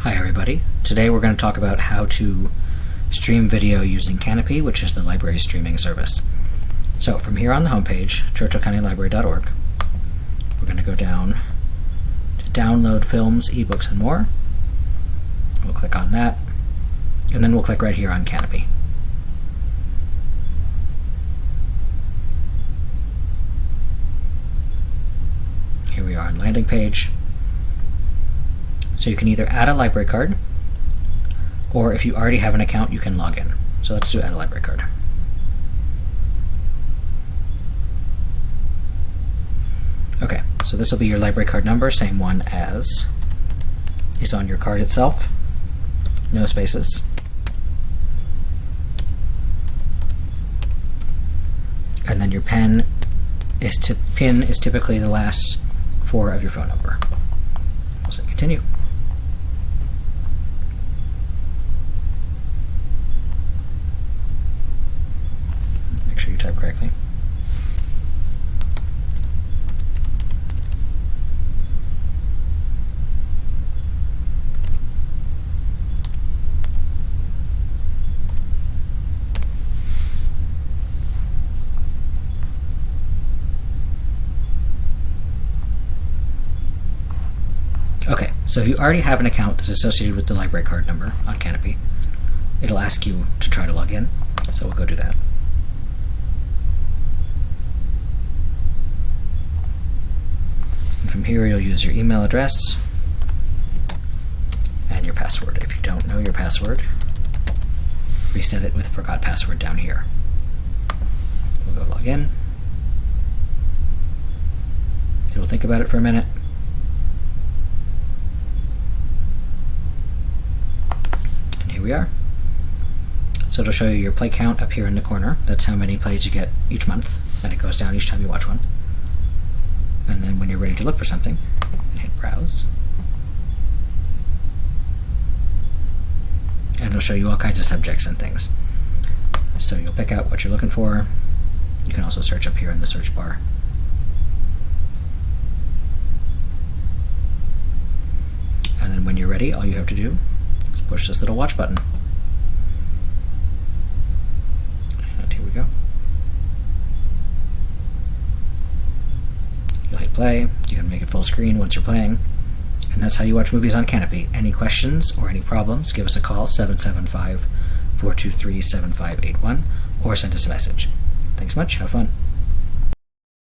Hi everybody. Today we're going to talk about how to stream video using Kanopy, which is the library's streaming service. So from here on the homepage, churchillcountylibrary.org, we're going to go down to download films, ebooks, and more. We'll click on that, and then we'll click right here on Kanopy. Here we are on the landing page. So you can either add a library card, or if you already have an account, you can log in. So let's do add a library card. Okay, so this will be your library card number, same one as is on your card itself. No spaces. And then your PIN is typically the last 4 of your phone number. We'll say continue. Make sure you type correctly. Okay, so if you already have an account that's associated with the library card number on Kanopy, it'll ask you to try to log in, so we'll go do that. And from here you'll use your email address and your password. If you don't know your password, reset it with forgot password down here. We'll go log in. It'll think about it for a minute. Here we are. So it'll show you your play count up here in the corner. That's how many plays you get each month, and it goes down each time you watch one. And then when you're ready to look for something, hit browse. And it'll show you all kinds of subjects and things. So you'll pick out what you're looking for. You can also search up here in the search bar. And then when you're ready, all you have to do is push this little watch button. And here we go. You'll hit play. You can make it full screen once you're playing. And that's how you watch movies on Kanopy. Any questions or any problems, give us a call, 775-423-7581, or send us a message. Thanks much. Have fun.